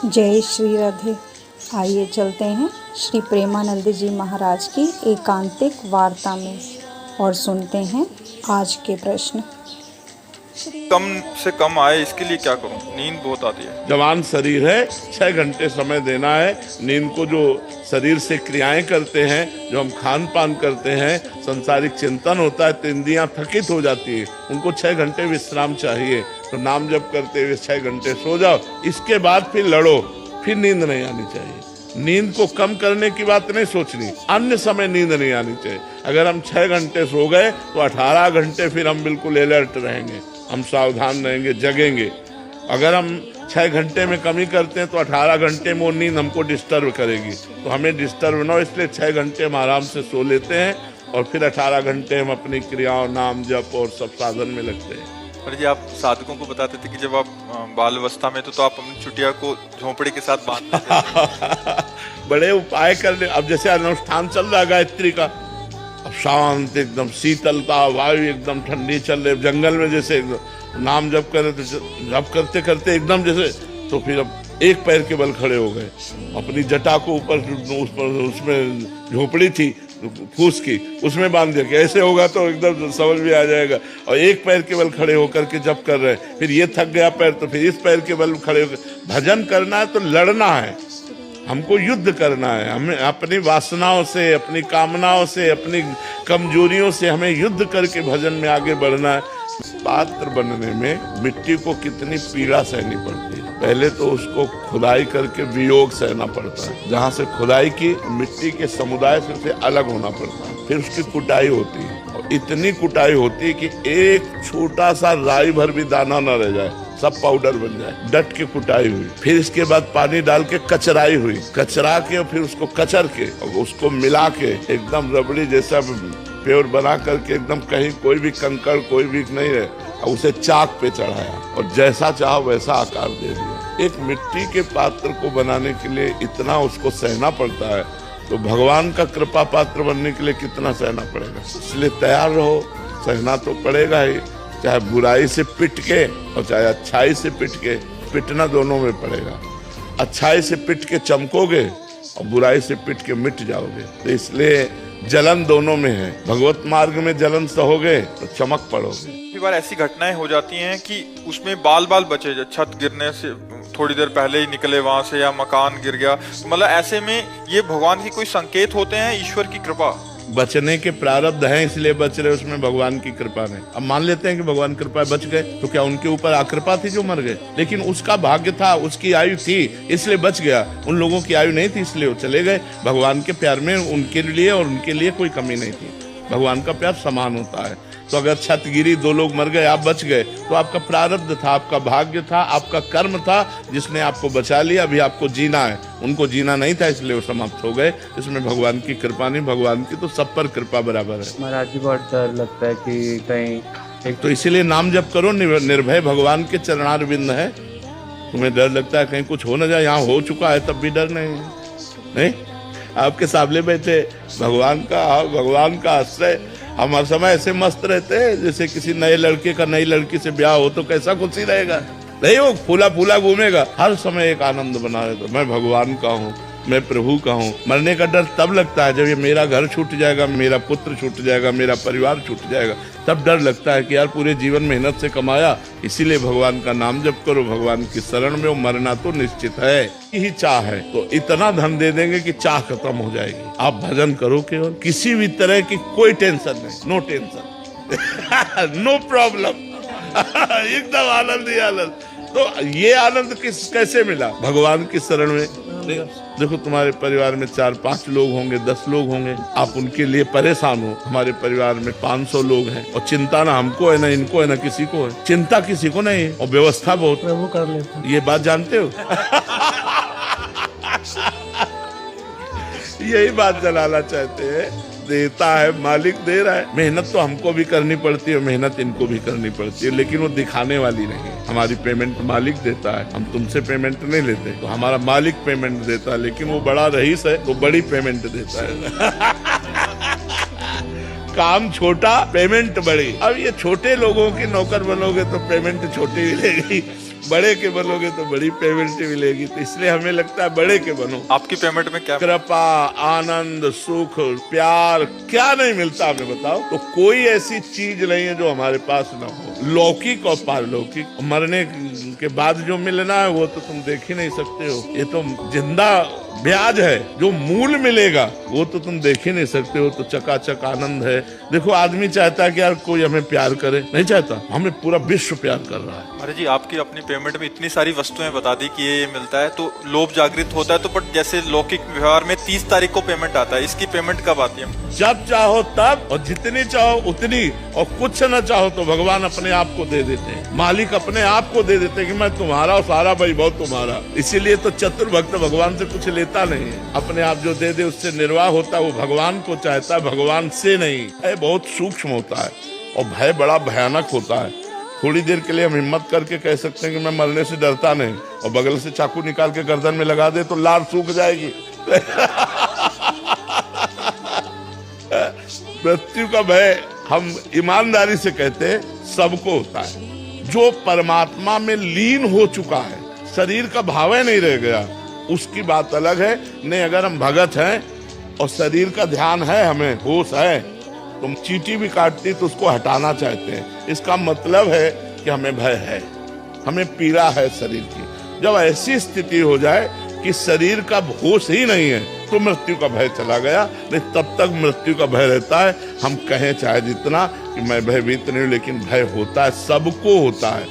जय श्री राधे। आइए चलते हैं श्री प्रेमानंद जी महाराज की एकांतिक वार्ता में और सुनते हैं आज के प्रश्न। कम से कम आए इसके लिए क्या करूं? नींद बहुत आती है। जवान शरीर है, 6 घंटे समय देना है। नींद को जो शरीर से क्रियाएं करते हैं, जो हम खान पान करते हैं, संसारिक चिंतन होता है तो इंद्रियां थकित हो जाती है, उनको 6 घंटे विश्राम चाहिए। तो नाम जप करते हुए 6 घंटे सो जाओ, इसके बाद फिर लड़ो, फिर नींद नहीं आनी चाहिए। नींद को कम करने की बात नहीं सोचनी, अन्य समय नींद नहीं आनी चाहिए। अगर हम 6 घंटे सो गए तो 18 घंटे फिर हम बिल्कुल अलर्ट रहेंगे, हम सावधान रहेंगे, जगेंगे। अगर हम 6 घंटे में कमी करते हैं तो 18 घंटे में वो नींद हमको डिस्टर्ब करेगी, तो हमें डिस्टर्ब ना हो इसलिए 6 घंटे हम आराम से सो लेते हैं और फिर 18 घंटे हम अपनी क्रियाओं, नाम जप और सब साधन में लगते हैं। और जी आप साधकों को बताते थे कि जब आप बाल अवस्था में तो आप अपनी चुटिया को झोंपड़ी के साथ बांधते थे। बड़े उपाय कर ले। अब जैसे अनुष्ठान चल रहा है गायत्री का, अब शांत एकदम शीतलता, वायु एकदम ठंडी चल रही, जंगल में जैसे नाम जप करे तो जप करते करते एकदम जैसे, तो फिर अब एक पैर के बल खड़े हो गए, अपनी जटा को ऊपर उसमें झोपड़ी थी फूस की, उसमें बांध दिया कि ऐसे होगा तो एकदम समझ में आ जाएगा। और एक पैर के बल खड़े होकर के जप कर रहे हैं, फिर ये थक गया पैर तो फिर इस पैर के बल खड़े होकर भजन करना है। तो लड़ना है, हमको युद्ध करना है। हमें अपनी वासनाओं से, अपनी कामनाओं से, अपनी कमजोरियों से हमें युद्ध करके भजन में आगे बढ़ना है। पात्र बनने में मिट्टी को कितनी पीड़ा सहनी पड़ती है। पहले तो उसको खुदाई करके वियोग सहना पड़ता है, जहाँ से खुदाई की मिट्टी के समुदाय से उसे अलग होना पड़ता है। फिर उसकी कुटाई होती है और इतनी कुटाई होती है कि एक छोटा सा राई भर भी दाना न रह जाए, सब पाउडर बन जाए। डट के कुटाई हुई, फिर इसके बाद पानी डाल के कचराई हुई, कचरा के फिर उसको कचर के और उसको मिला के एकदम रबड़ी जैसा प्योर बना करके एकदम कहीं कोई भी कंकड़ कोई भी नहीं है, उसे चाक पे चढ़ाया और जैसा चाहा वैसा आकार दे दिया। एक मिट्टी के पात्र को बनाने के लिए इतना उसको सहना पड़ता है, तो भगवान का कृपा पात्र बनने के लिए कितना सहना पड़ेगा। इसलिए तैयार रहो, सहना तो पड़ेगा ही, चाहे बुराई से पिट के और चाहे अच्छाई से पिट के। पिटना दोनों में पड़ेगा, अच्छाई से पिट के चमकोगे और बुराई से पिट के मिट जाओगे। तो इसलिए जलन दोनों में है। भगवत मार्ग में जलन सहोगे तो चमक पड़ोगे। कई बार ऐसी घटनाएं हो जाती हैं कि उसमें बाल बचे, छत गिरने से थोड़ी देर पहले ही निकले वहां से या मकान गिर गया, मतलब ऐसे में ये भगवान की कोई संकेत होते हैं, ईश्वर की कृपा? बचने के प्रारब्ध हैं इसलिए बच रहे, उसमें भगवान की कृपा नहीं। अब मान लेते हैं कि भगवान कृपा बच गए, तो क्या उनके ऊपर आकृपा थी जो मर गए? लेकिन उसका भाग्य था, उसकी आयु थी इसलिए बच गया। उन लोगों की आयु नहीं थी इसलिए वो चले गए। भगवान के प्यार में उनके लिए और उनके लिए कोई कमी नहीं थी। भगवान का प्यार समान होता है। तो अगर छत गिरी, 2 लोग मर गए, आप बच गए, तो आपका प्रारब्ध था, आपका भाग्य था, आपका कर्म था जिसने आपको बचा लिया। अभी आपको जीना है, उनको जीना नहीं था इसलिए वो समाप्त हो गए। इसमें भगवान की कृपा नहीं, भगवान की तो सब पर कृपा बराबर है। महाराज जी बहुत डर लगता है कि कहीं एक तो इसीलिए नाम जप करो, निर्भय भगवान के चरणारविंद है। तुम्हें डर लगता है कहीं कुछ हो न जाए, यहाँ हो चुका है तब भी डर नहीं। आपके सामने बैठे भगवान का आश्रय। हम हर समय ऐसे मस्त रहते हैं जैसे किसी नए लड़के का नई लड़की से ब्याह हो तो कैसा खुशी रहेगा। नहीं, वो फूला फूला घूमेगा, हर समय एक आनंद बना रहता। मैं भगवान का हूँ, मैं प्रभु का हूँ। मरने का डर तब लगता है जब ये मेरा घर छूट जाएगा, मेरा पुत्र छूट जाएगा, मेरा परिवार छूट जाएगा, तब डर लगता है कि यार पूरे जीवन मेहनत से कमाया। इसीलिए भगवान का नाम जप करो, भगवान की शरण में। वो मरना तो निश्चित है ही। चाह है तो इतना धन दे देंगे कि चाह खत्म हो जाएगी। आप भजन करो केवल, किसी भी तरह की कोई टेंशन नहीं, नो टेंशन नो प्रॉब्लम एकदम आनंद ही आनंद। तो ये आनंद कैसे मिला? भगवान की शरण में। देखो तुम्हारे परिवार में 4-5 लोग होंगे, 10 लोग होंगे, आप उनके लिए परेशान हो। हमारे परिवार में 500 लोग हैं और चिंता ना हमको है, ना इनको है, ना किसी को है। चिंता किसी को नहीं है और व्यवस्था बहुत प्रभु कर लेते। ये बात जानते हो? यही बात जलाना चाहते हैं। देता है मालिक, दे रहा है। मेहनत तो हमको भी करनी पड़ती है, मेहनत इनको भी करनी पड़ती है, लेकिन वो दिखाने वाली नहीं है। हमारी पेमेंट मालिक देता है, हम तुमसे पेमेंट नहीं लेते। तो हमारा मालिक पेमेंट देता है, लेकिन वो बड़ा रईस है तो बड़ी पेमेंट देता है। काम छोटा, पेमेंट बड़ी। अब ये छोटे लोगों की नौकर बनोगे तो पेमेंट छोटी मिलेगी, बड़े के बनोगे तो बड़ी पेमेंट मिलेगी, तो इसलिए हमें लगता है बड़े के बनो। आपकी पेमेंट में क्या? कृपा, आनंद, सुख, प्यार, क्या नहीं मिलता हमें बताओ? तो कोई ऐसी चीज नहीं है जो हमारे पास ना हो, लौकिक और पारलौकिक। मरने के बाद जो मिलना है वो तो तुम देख ही नहीं सकते हो, ये तो जिंदा ब्याज है। जो मूल मिलेगा वो तो तुम देख ही नहीं सकते हो, तो चकाचक आनंद है। देखो आदमी चाहता है कि यार कोई हमें प्यार करे, नहीं चाहता, हमें पूरा विश्व प्यार कर रहा है। अरे जी, आपकी अपनी पेमेंट में इतनी सारी वस्तुएं बता दी कि ये मिलता है तो लोभ जागृत होता है। तो बट जैसे लौकिक व्यवहार में 30 तारीख को पेमेंट आता है, इसकी पेमेंट कब आती है? जब चाहो तब, और जितनी चाहो उतनी, और कुछ न चाहो तो भगवान अपने आप को दे देते हैं, मालिक अपने आप को दे देते हैं कि मैं तुम्हारा और सारा वैभव तुम्हारा। इसीलिए तो चतुर भक्त भगवान से कुछ लेता नहीं है, अपने आप जो दे दे उससे निर्वाह होता है। वो भगवान को चाहता है, भगवान से नहीं। भय बहुत सूक्ष्म होता है और भय बड़ा भयानक होता है। थोड़ी देर के लिए हम हिम्मत करके कह सकते हैं कि मैं मरने से डरता नहीं, और बगल से चाकू निकाल के गर्दन में लगा दे तो लार सूख जाएगी। मृत्यु का भय हम ईमानदारी से कहते हैं सबको होता है। जो परमात्मा में लीन हो चुका है, शरीर का भाव नहीं रह गया, उसकी बात अलग है। नहीं, अगर हम भगत हैं और शरीर का ध्यान है, हमें होश है, तुम चींटी भी काटती तो उसको हटाना चाहते हैं। इसका मतलब है कि हमें भय है, हमें पीड़ा है शरीर की। जब ऐसी स्थिति हो जाए कि शरीर का होश ही नहीं है तो मृत्यु का भय चला गया। नहीं, तब तक मृत्यु का भय रहता है। हम कहें चाहे जितना कि मैं भयभीत नहीं हूं, लेकिन भय होता है, सबको होता है।